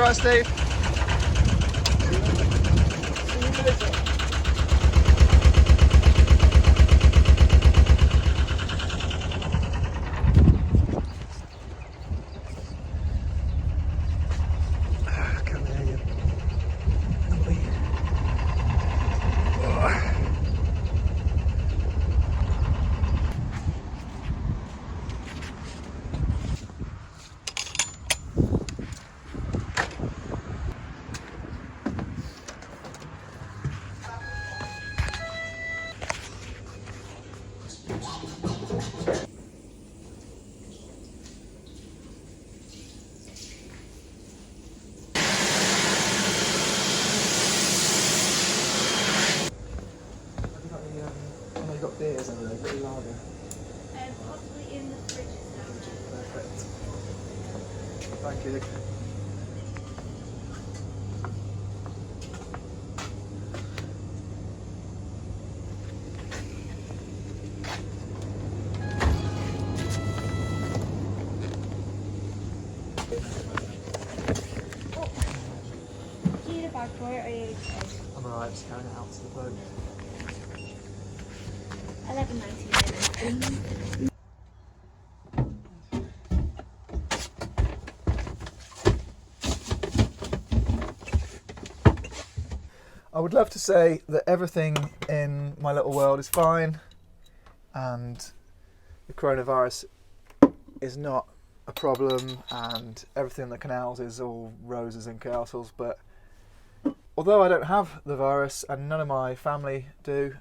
right, Steve? Come here, you naughty. Have you got beers in there? Got your lager? Possibly in the fridge now. Perfect. Thank you. Do you need a bag for it or are you okay? I'm alright, just carrying it out to the boat. 11.99. I would love to say that everything in my little world is fine and the coronavirus is not a problem and everything in the canals is all roses and castles, but although I don't have the virus and none of my family do,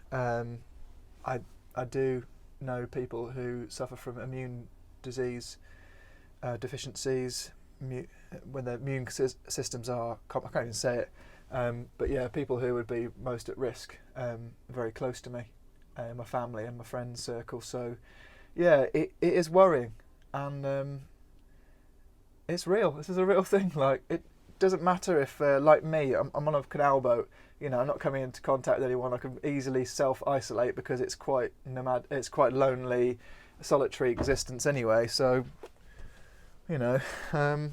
I do know people who suffer from immune disease deficiencies when their immune systems are, I can't even say it, but yeah, people who would be most at risk, very close to me, my family and my friends circle. So yeah, it is worrying, and it's real. This is a real thing. Like, it doesn't matter if, like me, I'm on a canal boat. You know, I'm not coming into contact with anyone. I can easily self-isolate because it's quite it's quite lonely, solitary existence anyway. So, you know, I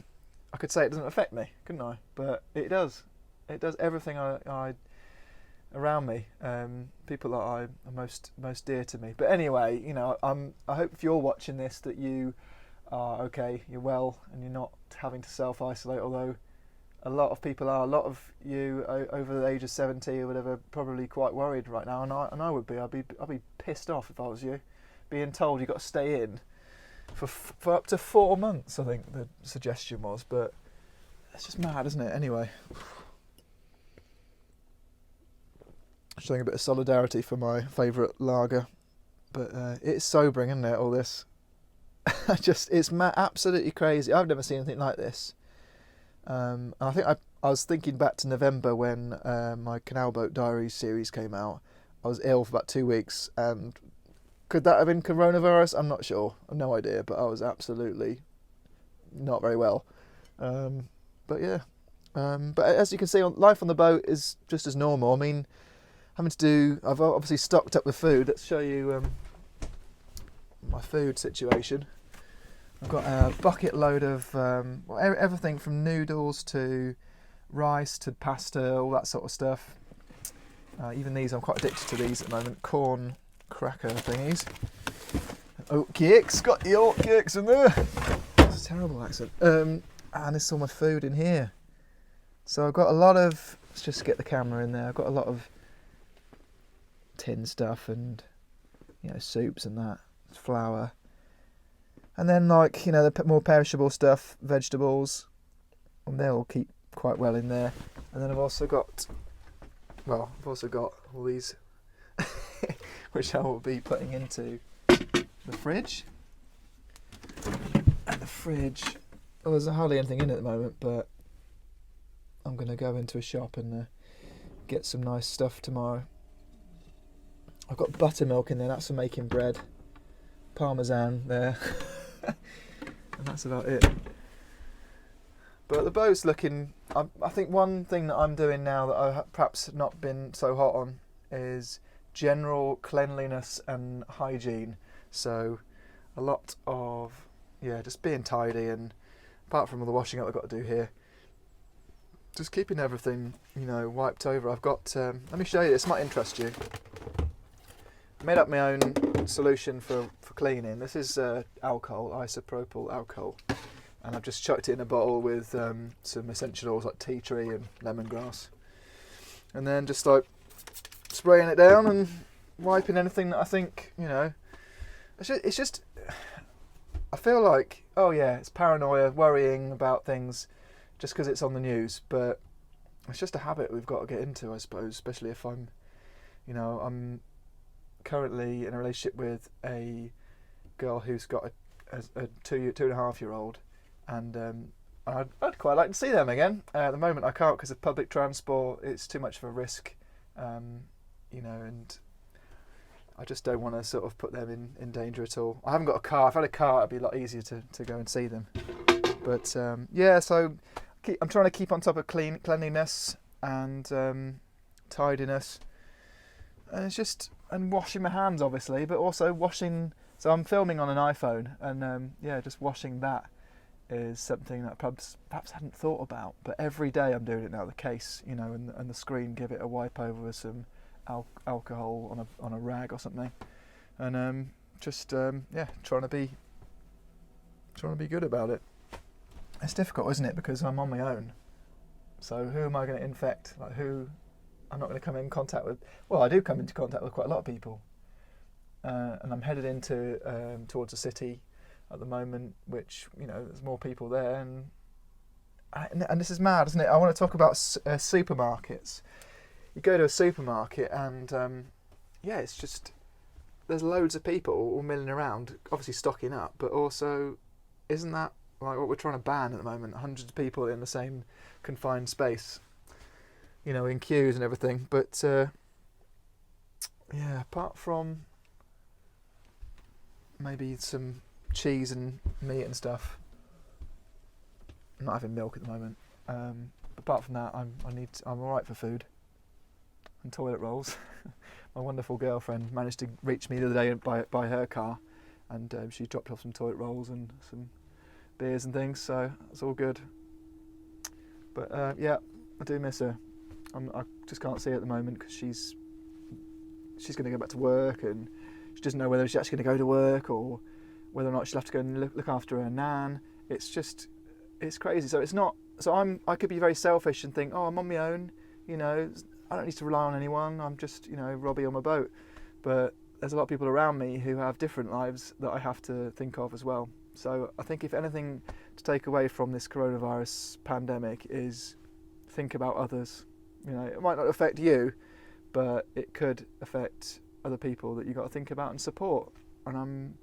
could say it doesn't affect me, couldn't I? But it does. It does everything I around me. People that are most dear to me. But anyway, you know, I hope if you're watching this that you are okay, you're well, and you're not having to self-isolate. Although a lot of people are. A lot of you over the age of 70 or whatever probably quite worried right now, and I would be. I'd be pissed off if I was you, being told you've got to stay in for up to 4 months. I think the suggestion was, but it's just mad, isn't it? Anyway, showing a bit of solidarity for my favourite lager, but it's sobering, isn't it? All this, it's absolutely crazy. I've never seen anything like this. I think I was thinking back to November when my Canal Boat Diaries series came out. I was ill for about 2 weeks, and could that have been coronavirus? I'm not sure. I've no idea, but I was absolutely not very well. But yeah, but as you can see, life on the boat is just as normal. I mean, I've obviously stocked up with food. Let's show you my food situation. I've got a bucket load of everything from noodles to rice to pasta, all that sort of stuff. Even these, I'm quite addicted to these at the moment, corn cracker thingies. Oat cakes, got the oat cakes in there. That's a terrible accent. And this is all my food in here. So I've got a lot of, let's just get the camera in there, I've got a lot of tin stuff and, you know, soups and that, flour. And then, like, you know, the more perishable stuff, vegetables, and they'll keep quite well in there. And then I've also got all these, which I will be putting into the fridge. And the fridge, well, there's hardly anything in it at the moment, but I'm going to go into a shop and get some nice stuff tomorrow. I've got buttermilk in there, that's for making bread. Parmesan there. And that's about it. But the boat's looking, I think one thing that I'm doing now that I've perhaps not been so hot on is general cleanliness and hygiene. So a lot of, yeah, just being tidy, and apart from all the washing up I've got to do here, just keeping everything, wiped over. I've got, let me show you, this might interest you. I made up my own solution for cleaning. This is alcohol, isopropyl alcohol. And I've just chucked it in a bottle with some essential oils like tea tree and lemongrass. And then just like spraying it down and wiping anything that I think, it's just, I feel like, oh yeah, it's paranoia, worrying about things just because it's on the news, but it's just a habit we've got to get into, I suppose, especially if I'm currently in a relationship with a girl who's got a 2.5-year-old, and I'd quite like to see them again. At the moment I can't because of public transport. It's too much of a risk, and I just don't want to sort of put them in danger at all. I haven't got a car. If I had a car, it'd be a lot easier to go and see them. But so I'm trying to keep on top of cleanliness and tidiness, and it's just, and washing my hands obviously, but also washing. So I'm filming on an iPhone, and just washing that is something that perhaps hadn't thought about. But every day I'm doing it now. The case, and the screen, give it a wipe over with some alcohol on a rag or something, and trying to be good about it. It's difficult, isn't it? Because I'm on my own. So who am I going to infect? Like who? I'm not going to come in contact with. Well, I do come into contact with quite a lot of people, and I'm headed into towards a city at the moment, which there's more people there, and this is mad, isn't it? I want to talk about supermarkets. You go to a supermarket, and it's just there's loads of people all milling around, obviously stocking up, but also isn't that like what we're trying to ban at the moment? Hundreds of people in the same confined space, in queues and everything. But apart from maybe some cheese and meat and stuff, I'm not having milk at the moment. Apart from that, I'm all right for food and toilet rolls. My wonderful girlfriend managed to reach me the other day by her car, and she dropped off some toilet rolls and some beers and things, so it's all good. But I do miss her. I just can't see her at the moment because she's going to go back to work, and she doesn't know whether she's actually going to go to work or whether or not she'll have to go and look after her nan. It's crazy. So it's not. So I could be very selfish and think, oh, I'm on my own. I don't need to rely on anyone. I'm just Robbie on my boat. But there's a lot of people around me who have different lives that I have to think of as well. So I think if anything to take away from this coronavirus pandemic is think about others. It might not affect you, but it could affect other people that you've got to think about and support. And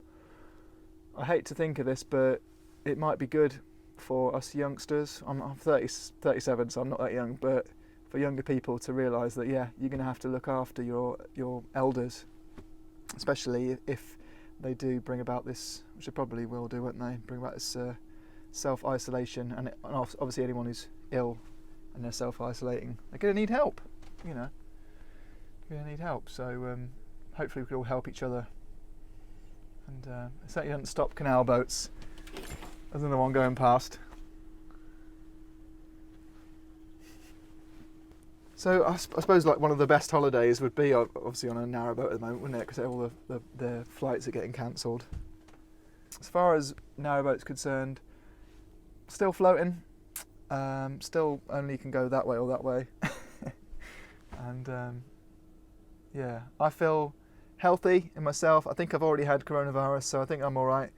I hate to think of this, but it might be good for us youngsters. I'm 37, so I'm not that young, but for younger people to realise that, you're going to have to look after your elders, especially if they do bring about this, which they probably will do, won't they? Bring about this self-isolation, and obviously anyone who's ill and they're self-isolating, they're going to need help. They're going to need help. So hopefully we can all help each other. And it certainly doesn't stop canal boats. There's another one going past. So I suppose like one of the best holidays would be obviously on a narrowboat at the moment, wouldn't it? Because all the flights are getting cancelled. As far as narrowboat's concerned, still floating. Still only can go that way or that way. And I feel healthy in myself. I think I've already had coronavirus, so I think I'm all right.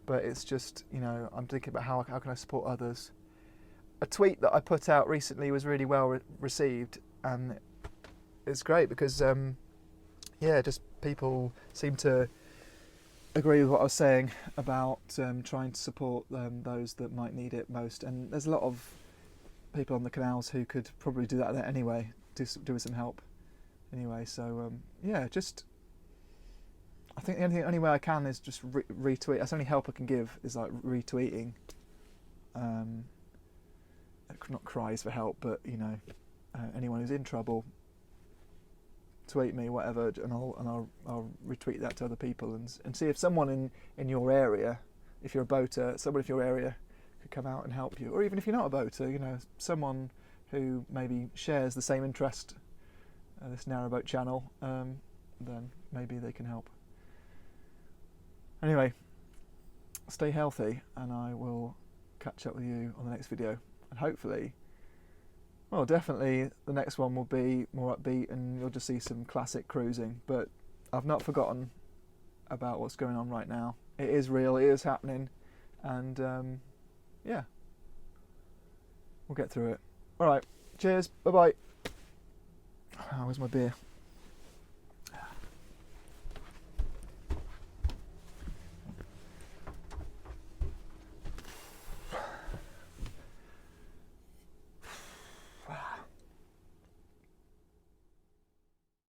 But it's just, I'm thinking about how can I support others. A tweet that I put out recently was really well received, and it's great because, just people seem to agree with what I was saying about trying to support those that might need it most. And there's a lot of people on the canals who could probably do that anyway, do with some help anyway. So, just I think the only way I can is just retweet. That's the only help I can give is like retweeting. Not cries for help, but anyone who's in trouble, tweet me, whatever, and I'll retweet that to other people and see if someone in your area, if you're a boater, someone in your area could come out and help you, or even if you're not a boater, someone who maybe shares the same interest, this narrowboat channel, then maybe they can help. Anyway, stay healthy, and I will catch up with you on the next video. And hopefully, well, definitely the next one will be more upbeat and you'll just see some classic cruising. But I've not forgotten about what's going on right now. It is real, it is happening, and yeah, we'll get through it. Alright, cheers, bye bye. Oh, where's my beer?